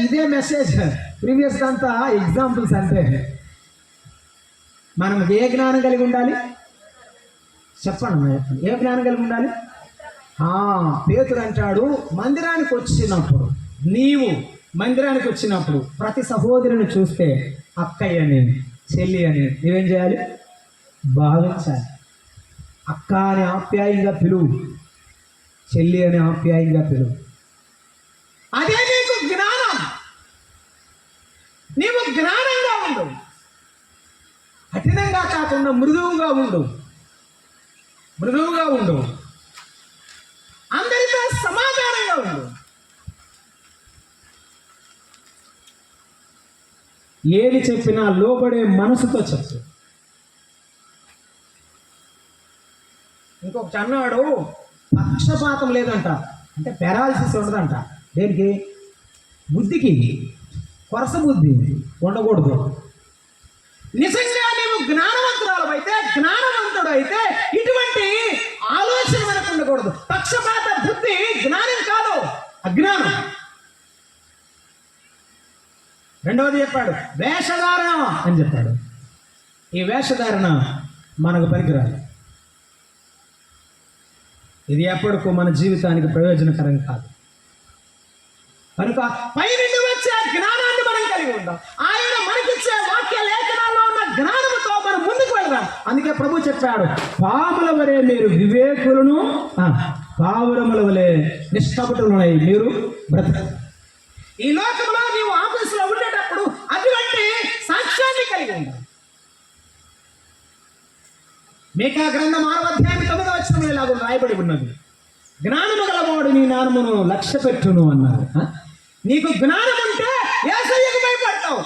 S1: ఇదే మెసేజ్. ప్రీవియస్ అంతా ఎగ్జాంపుల్స్ అంతే. మనం ఏ జ్ఞానం కలిగి ఉండాలి? చెప్పండి, ఏ జ్ఞానం కలిగి ఉండాలి? పేతురు అంటాడు, మందిరానికి వచ్చినప్పుడు, నీవు మందిరానికి వచ్చినప్పుడు ప్రతి సహోదరుని చూస్తే అక్కయ్య అని, చెల్లి అని నువ్వేం చేయాలి? భావించాలి. అక్క అని ఆప్యాయంగా పిలువు, చెల్లి అని ఆప్యాయంగా పిలువు. అదే నీకు జ్ఞానం. నీవు జ్ఞానంగా ఉండు, కఠినంగా కాకుండా మృదువుగా ఉండు, అందరితో సమాధానంగా ఉండు. ఏది చెప్పినా లోబడే మనసుతో చెప్పు. ఇంకొకటి అన్నాడు, పక్షపాతం లేదంట, అంటే పెరాలసిస్ ఉండదంట. దేనికి? బుద్ధికి కొరస బుద్ధి ఉండకూడదు. నిజంగా నీవు జ్ఞానవంతుడు అయితే ఇటువంటి ఆలోచన మనకు ఉండకూడదు. పక్షపాత బుద్ధి జ్ఞానం కాదు, అజ్ఞానం. రెండవది చెప్పాడు వేషధారణ అని చెప్పాడు. ఈ వేషధారణ మనకు పనికిరాదు. ఇది ఎప్పటికూ మన జీవితానికి ప్రయోజనకరం కాదు. కనుక పైనుండి వచ్చే జ్ఞానాన్ని మనం కలిగి ఉందాం. ఆయన మనకిచ్చే వాక్య లేఖనాల్లో ఉన్న జ్ఞానముతో మనం ముందుకు వెళ్దాం. అందుకే ప్రభు చెప్పాడు, పాముల వలె మీరు వివేకులను, పావురముల వలె నిష్కపటులై మీరు బ్రతక. ఈ లోకంలో నీవు ఆఫీసులో ఉండేటప్పుడు అటువంటి సాక్ష్యాన్ని కలిగి ఉండాలి. మీకా గ్రంథం 6:9 ఇలాగ రాయబడి ఉన్నది, జ్ఞానము గలవాడు నీ నామమును లక్ష్య పెట్టును అన్నారు. నీకు జ్ఞానం ఉంటే యేసయ్యకు భయపడతావు,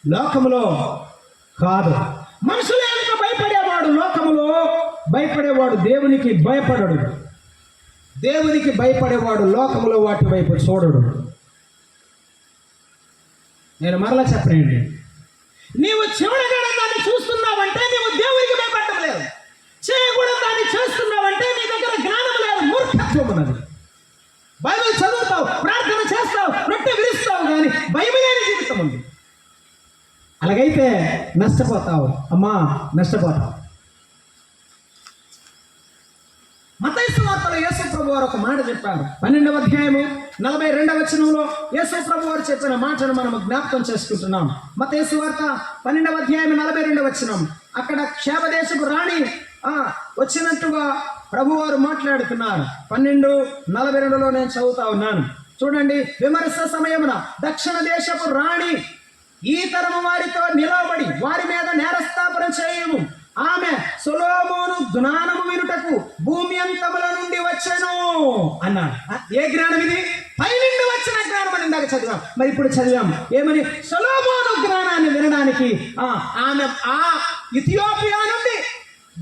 S1: లోకములో కాదు. మనుషులకు భయపడేవాడు లోకములో భయపడేవాడు దేవునికి భయపడడు. దేవునికి భయపడేవాడు లోకములో వాటి వైపు చూడడు. నేను మరలా చెప్పనండి, నీవు చూడగల దాన్ని చూస్తున్నావంటే నీవు దేవునికి భయపడటం లేదు. చేయకూడదు దాన్ని చేస్తున్నావంటే నీ దగ్గర జ్ఞానం లేదు, మూర్ఖత్వం ఉన్నది. బైబిల్ చదువుతావు, ప్రార్థన చేస్తావు, రొట్టె విరుస్తావు, కానీ బైబిల్ లేని జీవితం ఉంది. అలాగైతే నష్టపోతావు అమ్మా, నష్టపోతావు. మత్తయి సువార్తలో యేసు ప్రభు వారు ఒక మాట చెప్పారు. 12:42 యేసు ప్రభు వారు చెప్పిన మాటను మనం జ్ఞాపకం చేసుకుంటున్నాం. మత్తయి సువార్త 12:42 అక్కడ క్షేమదేశపు రాణి వచ్చినట్టుగా ప్రభువారు మాట్లాడుతున్నారు. 12:42 నేను చదువుతా ఉన్నాను, చూడండి. విమర్శ సమయమున దక్షిణ దేశపు రాణి ఈ తరము వారితో నిలబడి వారి మీద నేరస్థాపన చేయము. ఆమె సొలొమోను జ్ఞానము వినుటకు భూమి అంతముల నుండి వచ్చెను అన్నాడు. ఏ జ్ఞానం ఇది? పైనుండి వచ్చిన జ్ఞానం అని ఇందాక చదివాం. మరి ఇప్పుడు చదివాం ఏమని? సొలొమోను జ్ఞానాన్ని వినడానికి ఆమె ఇథియోపియా నుండి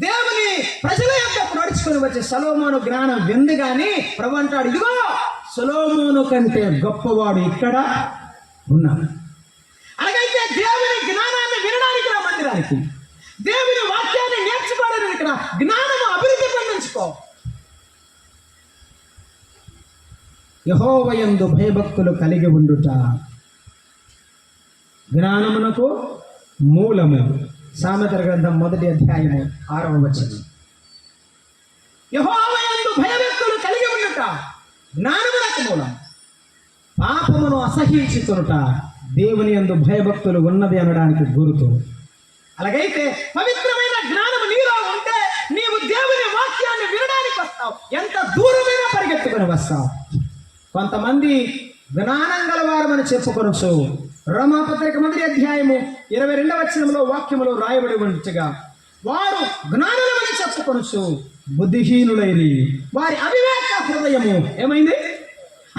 S1: దేవుని ప్రజల యొక్క నడుచుకొని వచ్చే సొలొమోను జ్ఞానం వింది. కానీ ప్రభు అంటాడు, ఇదిగో సొలొమోను కంటే గొప్పవాడు ఇక్కడ ఉన్నాడు. అలాగైతే దేవుని జ్ఞానాన్ని వినడానికి రా మందిరానికి, దేవుని వాక్యాన్ని నేర్చుకోవడానికి ఇక్కడ జ్ఞానము అభివృద్ధి పొందించుకో. యెహోవా యందు భయభక్తులు కలిగి ఉండుట జ్ఞానమునకు మూలము. సామెతల గ్రంథం 1:6 యెహోవా యందు భయభక్తులు కలిగి ఉండుట జ్ఞానమునకు మూలం. పాపమును అసహ్యించుకొనుట దేవుని యందు భయభక్తులు ఉన్నది అనడానికి గుర్తు. అలాగైతే పవిత్రమైన జ్ఞానము నీలో ఉంటే నీవు దేవుని వాక్యాన్ని వినడానికి వస్తావు. ఎంత దూరమైనా పరిగెత్తుకొని వస్తావు. కొంతమంది జ్ఞానం గలవారమని చెప్పుకొనొచ్చు. రోమాపత్రిక 1:22 వాక్యములో రాయబడి ఉన్నట్టుగా వారు జ్ఞానులమని చెప్పుకొనొచ్చు, బుద్ధిహీనులైరి వారి అవివేక హృదయము ఏమైంది?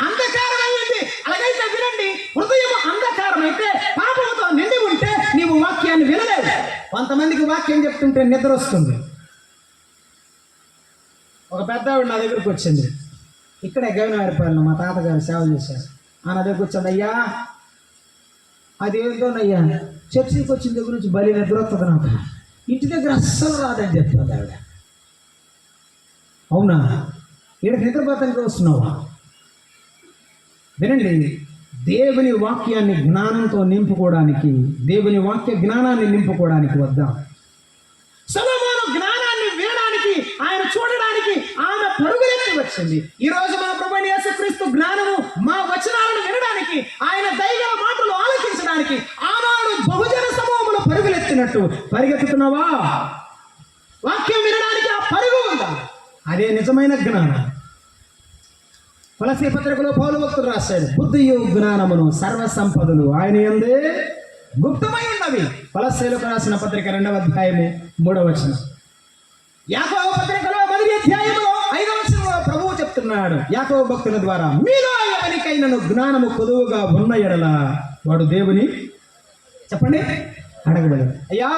S1: అంధకారమైంది. అలాగైతే వినండి, హృదయము అంధకారమైతే పాపముతో నిండి ఉంటే నీవు వాక్యాన్ని వినలేవు. కొంతమందికి వాక్యం చెప్తుంటే నిద్ర వస్తుంది. ఒక పెద్ద ఆవిడ నా దగ్గరకు వచ్చింది. ఇక్కడే గవినవారిపాలెంలో మా తాతగారు సేవ చేశారు. నా దగ్గర కూర్చోండి, అయ్యా అదేంటోనయ్యా చర్చికి వచ్చిన దగ్గర నుంచి బలి నిద్ర వస్తుంది నాకు, ఇంటి దగ్గర అస్సలు రాదని చెప్తుంది ఆవిడ. అవునా, వీడికి నిద్రపోతానికి వస్తున్నావా? వినండి, దేవుని వాక్యాన్ని జ్ఞానంతో నింపుకోవడానికి, దేవుని వాక్య జ్ఞానాన్ని నింపుకోవడానికి వద్దాం. సొలొమోను జ్ఞానాన్ని వినడానికి, ఆయన చూడడానికి ఆమె పరుగులెత్తి వచ్చింది. ఈ రోజు మన ప్రభువైన యేసుక్రీస్తు జ్ఞానము, మా వచనాలను వినడానికి, ఆయన దైవ మాటలు ఆలోచించడానికి ఆనాడు బహుజన సమూహములు పరుగులెత్తినట్టు పరిగెత్తుతున్నావా? వాక్యం వినడానికి ఆ పరుగు ఉందా? అదే నిజమైన జ్ఞానం. కొలస్సీ పత్రికలో పౌలు భక్తుడు రాశాడు, బుద్ధియు జ్ఞానమును సర్వ సంపదలు ఆయన యందే గుప్తమై ఉన్నవి. కొలస్సీలకు రాసిన పత్రిక 2:3 యాకోబు పత్రికలో 1:5 ప్రభువు చెప్తున్నాడు యాకోబు భక్తుల ద్వారా, మీలో ఎవరికైనా జ్ఞానము కొదువుగా ఉన్న ఎడల వాడు దేవుని చెప్పండి అడగబడి, అయ్యా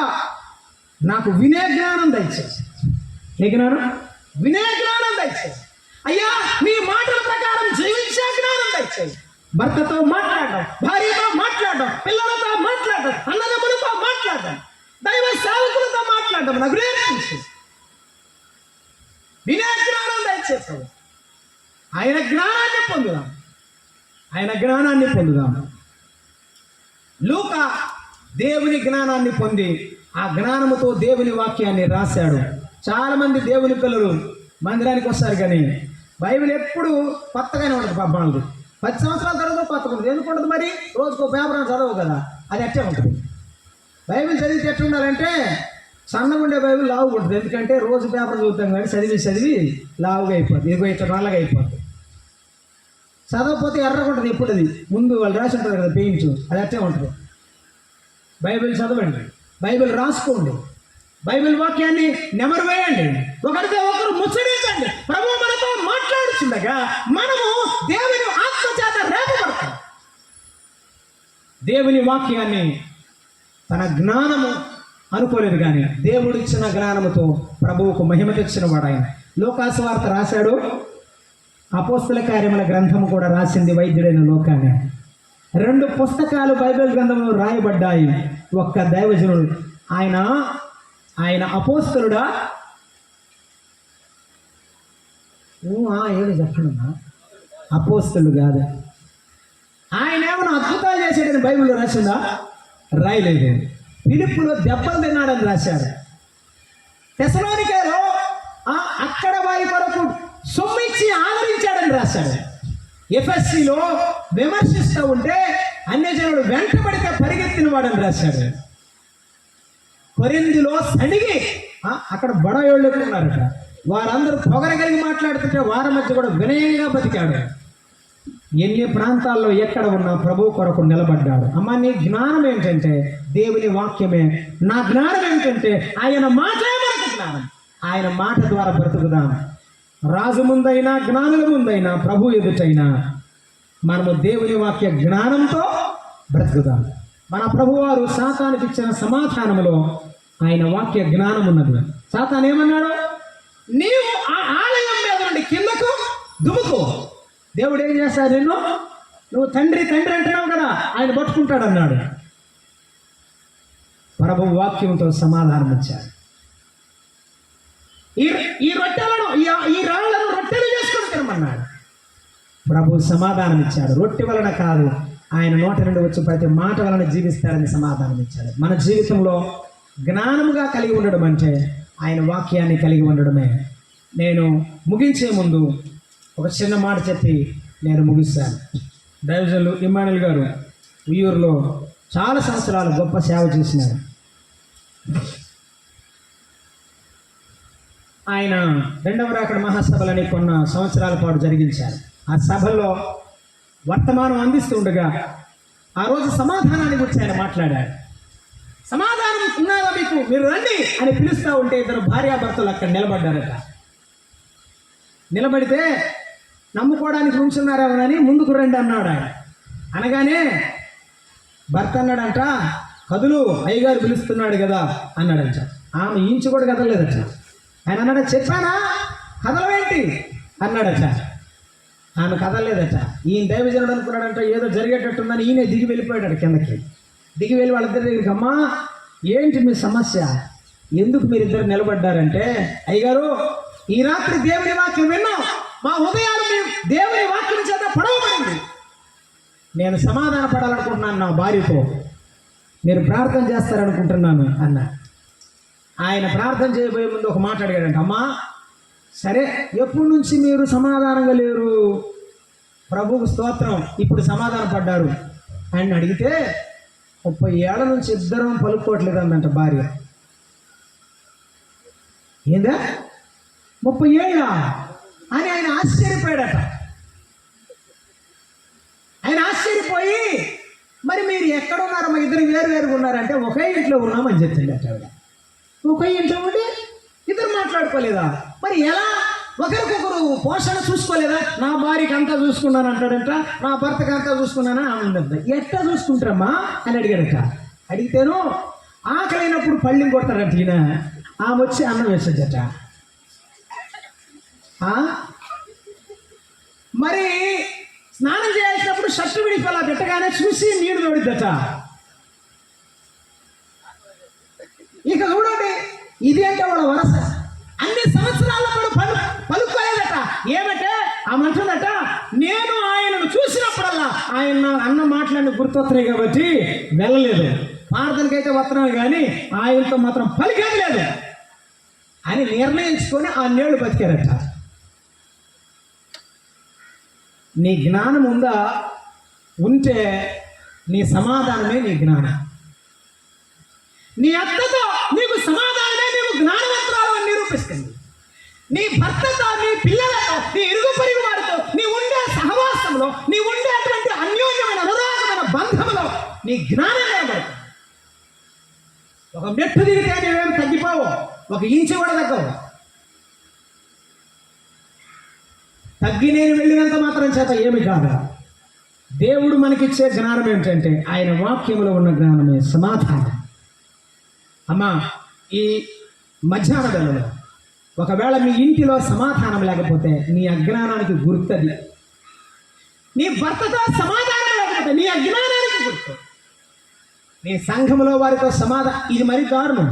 S1: నాకు వినే జ్ఞానం దయచేసి. ఏ జ్ఞానం? వినే జ్ఞానం దయచేసి. అయ్యా నీ మాటల ప్రకారం జీవించే జ్ఞానం దయచేసి. భర్తతో మాట్లాడడం, భార్యతో మాట్లాడడం, పిల్లలతో మాట్లాడడం, అన్నదమ్ములతో మాట్లాడడం, దైవ సేవకులతో మాట్లాడడం నాకు నేర్పించు. వినే జ్ఞానం దయచేస్తావు. ఆయన జ్ఞానాన్ని పొందుదాం, ఆయన జ్ఞానాన్ని పొందుదాం. లూకా దేవుని జ్ఞానాన్ని పొంది ఆ జ్ఞానముతో దేవుని వాక్యాన్ని రాశాడు. చాలా మంది దేవుని పిల్లలు మందిరానికి వస్తారు, కానీ బైబిల్ ఎప్పుడు కొత్తగానే ఉంటుంది. పబ్బాలది 10 సంవత్సరాల తర్వాత కొత్తగా ఉంటుంది. ఎందుకు ఉంటుంది? మరి రోజుకో పేపర్ చదవవు కదా, అది అట్టే ఉంటుంది. బైబిల్ చదివితే ఎట్లా ఉండాలంటే సన్నగా ఉండే బైబిల్ లావుగా ఉంటుంది. ఎందుకంటే రోజు పేపర్ చదువుతాం కానీ చదివి లావుగా అయిపోతుంది. ఇదిగో ఇట్లా నల్లగా అయిపోతుంది. చదవకపోతే ఎర్రగా ఉంటుంది. ఎప్పుడు అది ముందు వాళ్ళు రాసి ఉంటుంది కదా పెయింట్, అది అట్టే ఉంటుంది. బైబిల్ చదవండి, బైబిల్ రాసుకోండి, బైబిల్ వాక్యాన్ని నెమరు వేయండి, ఒకరితో ఒకరు ముచ్చరించండి. ప్రభు మనతో మాట్లాడుచుండగా మనము దేవుని ఆత్మ చేత రేపబడతాం. దేవుని వాక్యాన్ని తన జ్ఞానము అనుకోలేదు, కానీ దేవుడిచ్చిన జ్ఞానముతో ప్రభువుకు మహిమ తెచ్చిన వాడు ఆయన. లూకాసు వార్త రాశాడు, అపోస్తల కార్యముల గ్రంథము కూడా రాసింది వైద్యుడైన లూకానే. 2 పుస్తకాలు బైబిల్ గ్రంథంలో రాయబడ్డాయి. ఒక్క దైవజనుడు ఆయన అపోస్తలుడా? ఏడు చెప్పండి, అపోస్తలుడు కాదు. ఆయన ఏమైనా అద్భుతాలు చేసేటని బైబిల్లో రాసిందా? రాయలేదు. ఫిలిప్పులో దెబ్బలు తిన్నాడని రాశాడు. తెసలోనికేలో అక్కడ వారి కొరకు సొమ్మిచ్చి ఆదరించాడని రాశాడు. ఎఫెస్సీలో విమర్శిస్తూ ఉంటే అన్యజనుడు వెంటబడితే పరిగెత్తిన వాడని రాశాడు. కొరింథీలో సడిగి అక్కడ బడయోళ్ళు ఉన్నారట, వారందరూ పొగరగలిగి మాట్లాడుతుంటే వారి మధ్య కూడా వినయంగా బతికాడు. ఎన్ని ప్రాంతాల్లో ఎక్కడ ఉన్నా ప్రభు కొరకు నిలబడ్డాడు. అమ్మ, నీ జ్ఞానం ఏంటంటే దేవుని వాక్యమే. నా జ్ఞానం ఏంటంటే ఆయన మాటే మనకు జ్ఞానం. ఆయన మాట ద్వారా బ్రతుకుదాం. రాజు ముందైనా జ్ఞానుల ముందైనా ప్రభు ఎదుటైనా మనము దేవుని వాక్య జ్ఞానంతో బ్రతుకుదాం. మన ప్రభువారు సాతానికి ఇచ్చిన సమాధానములో ఆయన వాక్య జ్ఞానం ఉన్నది. సాతాను ఏమన్నాడు? నీవు ఆ ఆలయం మీద నుండి కిందకు దుముకు. దేవుడు ఏం చేస్తాడు? నువ్వు తండ్రి అంటున్నావు కదా, ఆయన పట్టుకుంటాడు అన్నాడు. ప్రభు వాక్యంతో సమాధానం ఇచ్చాడు. ఈ రొట్టెలను ఈ రాళ్లను రొట్టెలు చేసుకొని తినమన్నాడు. ప్రభు సమాధానం ఇచ్చాడు. రొట్టె వలన కాదు, ఆయన నోట నుండి వచ్చి ప్రతి మాట వలన జీవిస్తాడని సమాధానం ఇచ్చాడు. మన జీవితంలో జ్ఞానముగా కలిగి ఉండడం అంటే ఆయన వాక్యాన్ని కలిగి ఉండడమే. నేను ముగించే ముందు ఒక చిన్న మాట చెప్పి నేను ముగిస్తాను. దైవజనులు ఇమ్మానుయేల్ గారు ఉయ్యూరులో చాలా సంవత్సరాలు గొప్ప సేవ చేసినారు. ఆయన 2వ రాకడ మహాసభలని కొన్న సంవత్సరాల పాటు జరిగించారు. ఆ సభల్లో వర్తమానం అందిస్తూ ఉండగా ఆ రోజు సమాధానాన్ని గురించి ఆయన మాట్లాడాడు. సమాధానం ఉన్నారా మీకు, మీరు రండి అని పిలుస్తూ ఉంటే 2 భార్యాభర్తలు అక్కడ నిలబడ్డారట. నిలబడితే నమ్ముకోవడానికి నుంచున్నారేమోనని ముందుకు రండి అన్నాడు ఆయన. అనగానే భర్త అన్నాడంట, కదులు, అయ్యగారు పిలుస్తున్నాడు కదా అన్నాడంట. ఆమె ఇంచు కూడా కదలలేదట. ఆయన అన్నాడు, చెప్పానా కదలవేంటి అన్నాడట. ఆమె కదలలేదట. ఈయన దైవజనుడు అనుకున్నాడంట ఏదో జరిగేటట్టుందని ఈయన దిగి వెళ్ళిపోయాడు కిందకి. దిగి వెళ్ళి వాళ్ళిద్దరి దగ్గరికి, అమ్మా ఏంటి మీ సమస్య, ఎందుకు మీరిద్దరు నిలబడ్డారంటే, అయ్యగారు ఈ రాత్రి దేవుని వాక్యం విన్నాం, మా ఉదయాలు దేవుని వాక్యం చేత పడవబడింది. నేను సమాధాన పడాలనుకుంటున్నాను నా భార్యతో, మీరు ప్రార్థన చేస్తారనుకుంటున్నాను అన్న. ఆయన ప్రార్థన చేయబోయే ముందు ఒక మాట అడిగాడంట, అమ్మా సరే ఎప్పటి నుంచి మీరు సమాధానంగా లేరు, ప్రభువుకు స్తోత్రం ఇప్పుడు సమాధాన పడ్డారు అని అడిగితే 30 ఏళ్ల నుంచి ఇద్దరం పలుకోవట్లేదు అందంట భార్య. ఏందా 30 ఏళ్ళ అని ఆయన ఆశ్చర్యపోయాడట. ఆయన ఆశ్చర్యపోయి, మరి మీరు ఎక్కడ ఉన్నారో, మా ఇద్దరు వేరుగా ఉన్నారంటే ఒకే ఇంట్లో ఉన్నామని చెప్పిండట ఆవిడ. ఒకే ఇంట్లో ఉండి ఇద్దరు మాట్లాడుకోలేదా? మరి ఎలా ఒకరికొకరు పోషణ చూసుకోలేదా? నా భార్యకి అంతా చూసుకున్నాను అంటాడంట, నా భర్తకి అంతా చూసుకున్నానా ఆనందంట. ఎట్లా చూసుకుంటారమ్మా అని అడిగాడట. అడిగితేను ఆకలైనప్పుడు పళ్ళిని కొడతాడట ఈయన, ఆమె వచ్చి అన్నం వేసేదట. మరి స్నానం చేయాల్సినప్పుడు షర్టు విడిపి అలా పెట్టగానే చూసి నీళ్లు తోడిద్దట. ఇక చూడండి, ఇది అంటే వాళ్ళ వరస. అన్ని సంవత్సరాల కూడా పలుకోలేదట. ఏమంటే ఆమె అంటుందట, నేను ఆయనను చూసినప్పుడల్లా ఆయన అన్న మాటలను గుర్తు గుర్తొస్తున్నాయి కాబట్టి వెళ్ళలేదు. ప్రార్థనకైతే వస్తున్నాను కానీ ఆయనతో మాత్రం పలికేది లేదు అని నిర్ణయించుకొని ఆ నేళ్ళు బతికారట. నీ జ్ఞానం ఉందా? ఉంటే నీ సమాధానమే నీ జ్ఞానం. నీ అత్తతో నీకు సమాధానమే నీవు జ్ఞానవంతురాలు అని నిరూపిస్తుంది. నీ భర్తతో, నీ పిల్లలతో, నీ ఇరుగు పొరుగు వారితో నీ ఉండే సహవాసంలో, నీ ఉండేటువంటి అన్యోన్యమైన అనురాగమైన బంధంలో నీ జ్ఞానం కనబడుతుంది. ఒక మెట్టు దిగితే నీవేం తగ్గిపోవు, ఒక ఇంచు కూడా తగ్గవు. తగ్గి నేను వెళ్ళినంత మాత్రం చేత ఏమి కాదు. దేవుడు మనకిచ్చే జ్ఞానం ఏంటంటే ఆయన వాక్యంలో ఉన్న జ్ఞానమే సమాధానం. అమ్మా, ఈ మధ్యాహ్న వేళలో ఒకవేళ మీ ఇంటిలో సమాధానం లేకపోతే నీ అజ్ఞానానికి గుర్తది. నీ భర్తతో సమాధానం లేకపోతే నీ అజ్ఞానానికి గుర్తు. నీ సంఘంలో వారితో ఇది మరి దారుణం.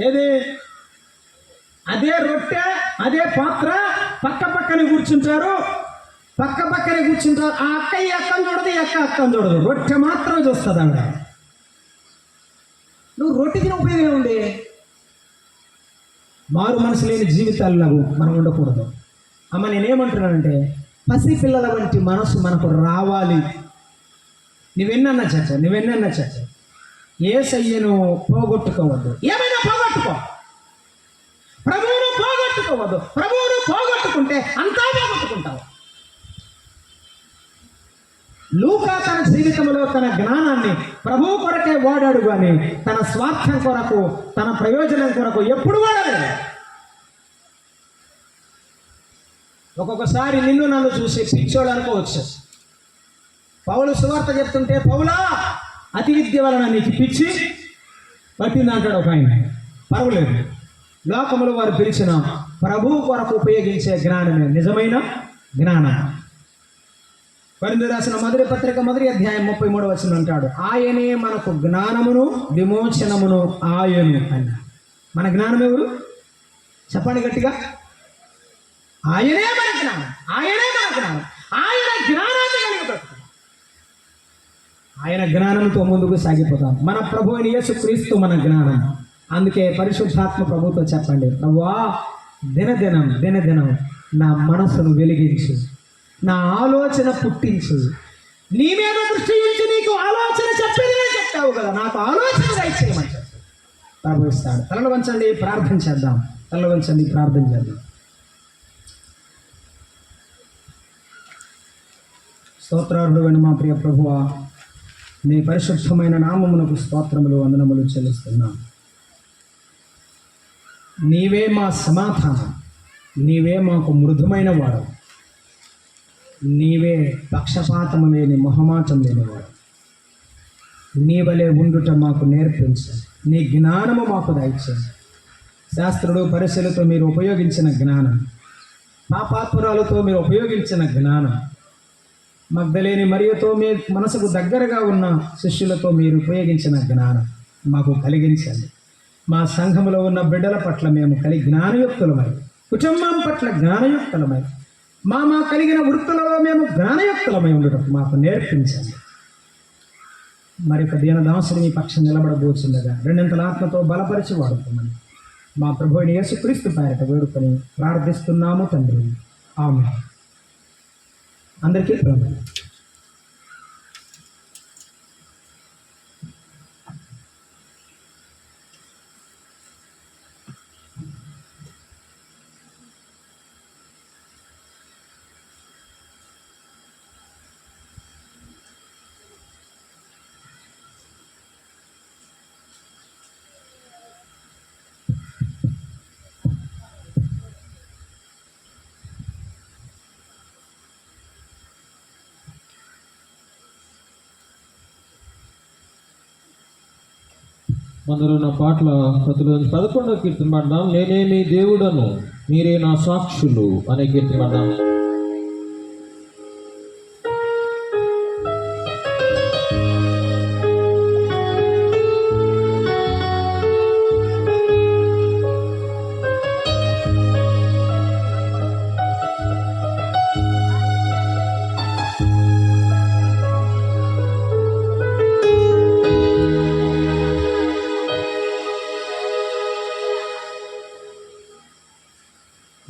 S1: ఏది? అదే రొట్టె, అదే పాత్ర, పక్క పక్కనే కూర్చుంటారు. ఆ అక్క ఈ అక్కను చూడదు, ఈ అక్క అక్కను చూడదు, రొట్టె మాత్రం చూస్తుంది ఆవిడ. నువ్వు రొట్టె తిన ఉపయోగం ఏముంది? మారు మనసు లేని జీవితాల్లో మనం ఉండకూడదు. అమ్మ, నేనేమంటున్నానంటే పసిపిల్లల వంటి మనసు మనకు రావాలి. నువ్వెన్నన్నా చచ్చ యేసయ్యను పోగొట్టుకోవద్దు. ఏమైనా పోగొట్టుకో, ప్రభువును పోగొట్టుకోవద్దు. ప్రభువును పోగొట్టుకుంటే అంతా పోగొట్టుకుంటావు. లూకా తన జీవితంలో తన జ్ఞానాన్ని ప్రభువు కొరకే వాడాడు కానీ తన స్వార్థం కొరకు, తన ప్రయోజనం కొరకు ఎప్పుడు వాడలేదు. ఒక్కొక్కసారి నిన్ను నన్ను చూసి పిచ్చోడు అనుకోవచ్చు. పౌలు సువార్త చెప్తుంటే, పౌలా అతి విద్య వలన నీకు పిచ్చి పట్టింది అంటాడు ఒక ఆయన. పర్వాలేదు, లోకములు వారు పిలిచిన ప్రభువు కొరకు ఉపయోగించే జ్ఞానమే నిజమైన జ్ఞానం. కొరింథీయులకు రాసిన మొదటి పత్రిక 1వ అధ్యాయం 33వ వచనం అంటాడు, ఆయనే మనకు జ్ఞానమును విమోచనమును ఆయను అన్నాడు. మన జ్ఞానం ఎవరు? చెప్పండి గట్టిగా. ఆయనే మన జ్ఞానం. ఆయన జ్ఞానాన్ని కలిగి బ్రతుకుతాం. ఆయన జ్ఞానంతో ముందుకు సాగిపోతాం. మన ప్రభు అయిన యేసుక్రీస్తు మన జ్ఞానం. అందుకే పరిశుద్ధాత్మ ప్రభుతో చెప్పండి, ప్రభువా దినదినం నా మనసును వెలిగించు, నా ఆలోచన పుట్టించు. నీ మీద దృష్టి ఉంచి నీకు ఆలోచన చెప్పేది చెప్తావు కదా, నాకు ఆలోచన దయచేయమని చెప్పి ప్రభు ఇస్తాడు. తలలు వంచండి, ప్రార్థన చేద్దాం. స్తోత్రార్హుడు అని మా ప్రియ ప్రభువా, నీ పరిశుద్ధమైన నామమునకు స్తోత్రములు, వందనములు చెల్లిస్తున్నాం. నీవే మా సమాధానం, నీవే మాకు మృదుమైన వాడు, నీవే పక్షపాతము లేని మొహమాటం లేనివాడు. నీ వలె ఉండుట మాకు నేర్పించు, నీ జ్ఞానము మాకు దయచేసి. శాస్త్రుడు పరిశీలతో మీరు ఉపయోగించిన జ్ఞానం, పాపాత్మురాలతో మీరు ఉపయోగించిన జ్ఞానం, మగ్ధలేని మరియతో మీ మనసుకు దగ్గరగా ఉన్న శిష్యులతో మీరు ఉపయోగించిన జ్ఞానం మాకు కలిగించండి. మా సంఘములో ఉన్న బిడ్డల పట్ల మేము జ్ఞానయుక్తులమై, కుటుంబం పట్ల జ్ఞానయుక్తులమై, మా కలిగిన వృత్తులలో మేము జ్ఞానయుక్తులమై ఉండటం మాకు నేర్పించండి. మరి ఒక దీనదాసుని మీ పక్షం నిలబడబోచుండగా రెండింతల ఆత్మతో బలపరిచి వాడుకోమని మా ప్రభువైన యేసుక్రీస్తు పేరిట వేడుకొని ప్రార్థిస్తున్నాము తండ్రి, ఆమేన్. అందరికీ ప్రణామం.
S2: అందరూ నా పాటల ప్రతిలో 11వ కీర్తన పాడదాం. నేనే మీ దేవుడను, మీరే నా సాక్షులు అనే కీర్తన పాడదాం.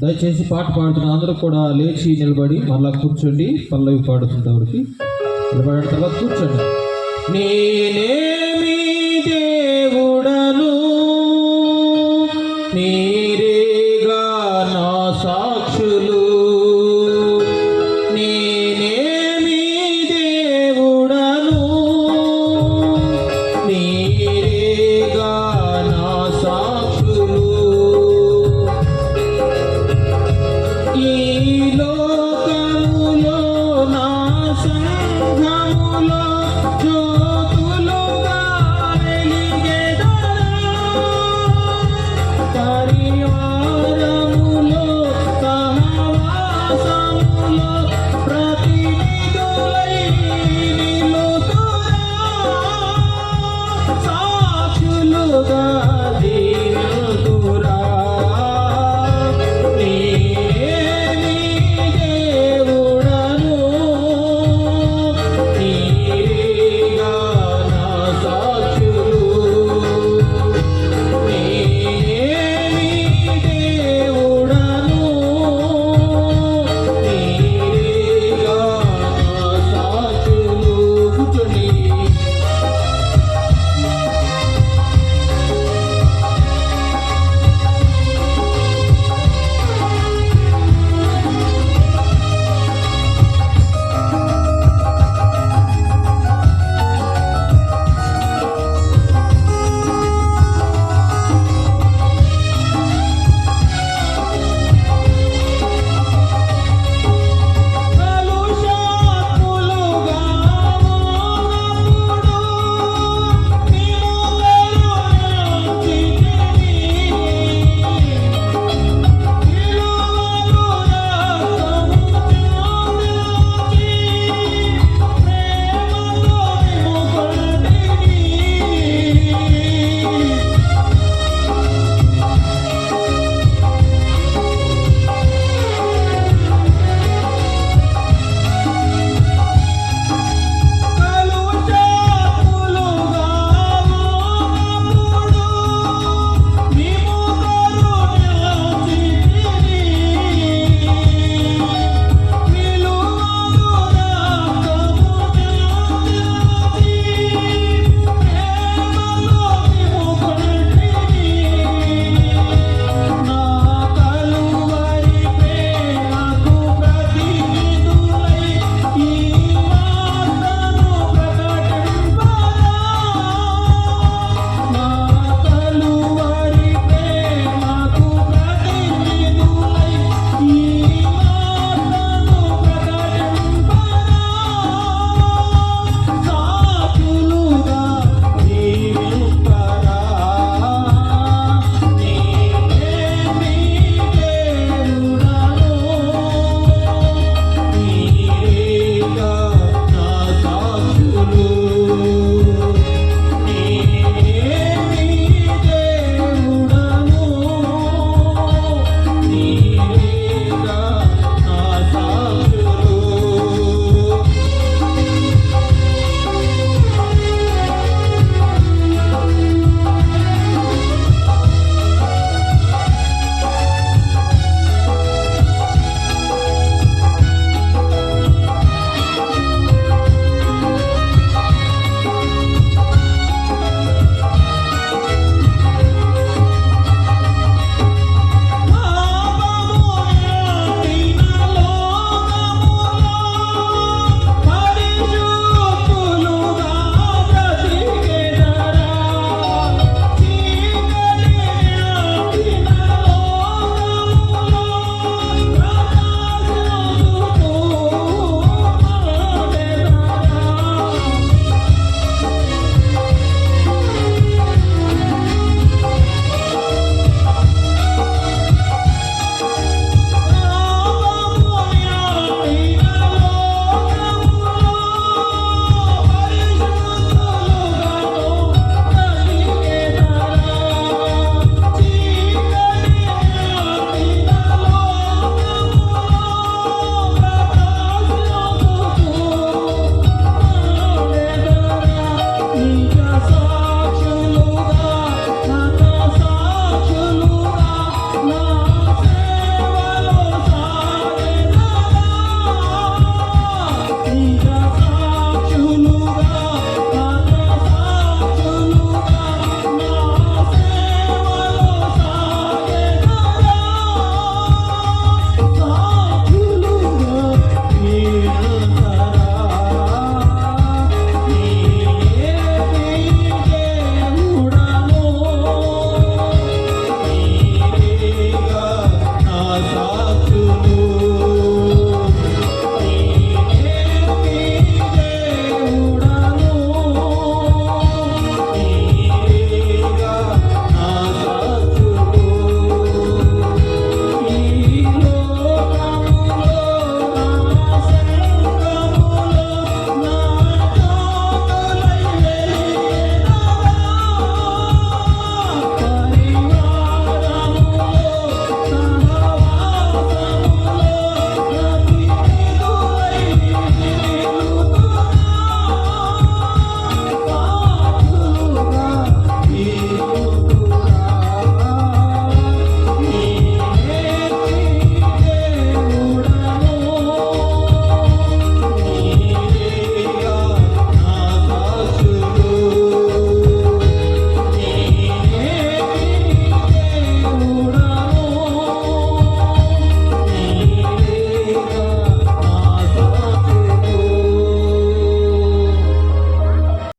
S2: దయచేసి పాట పాడుతున్న అందరూ కూడా లేచి నిలబడి మళ్ళా కూర్చోండి. పల్లవి పాడుతున్నవారికి నిలబడిన తర్వాత కూర్చోండి. నేనేమి దేవుడను, మీరేగా నా సాక్షులు.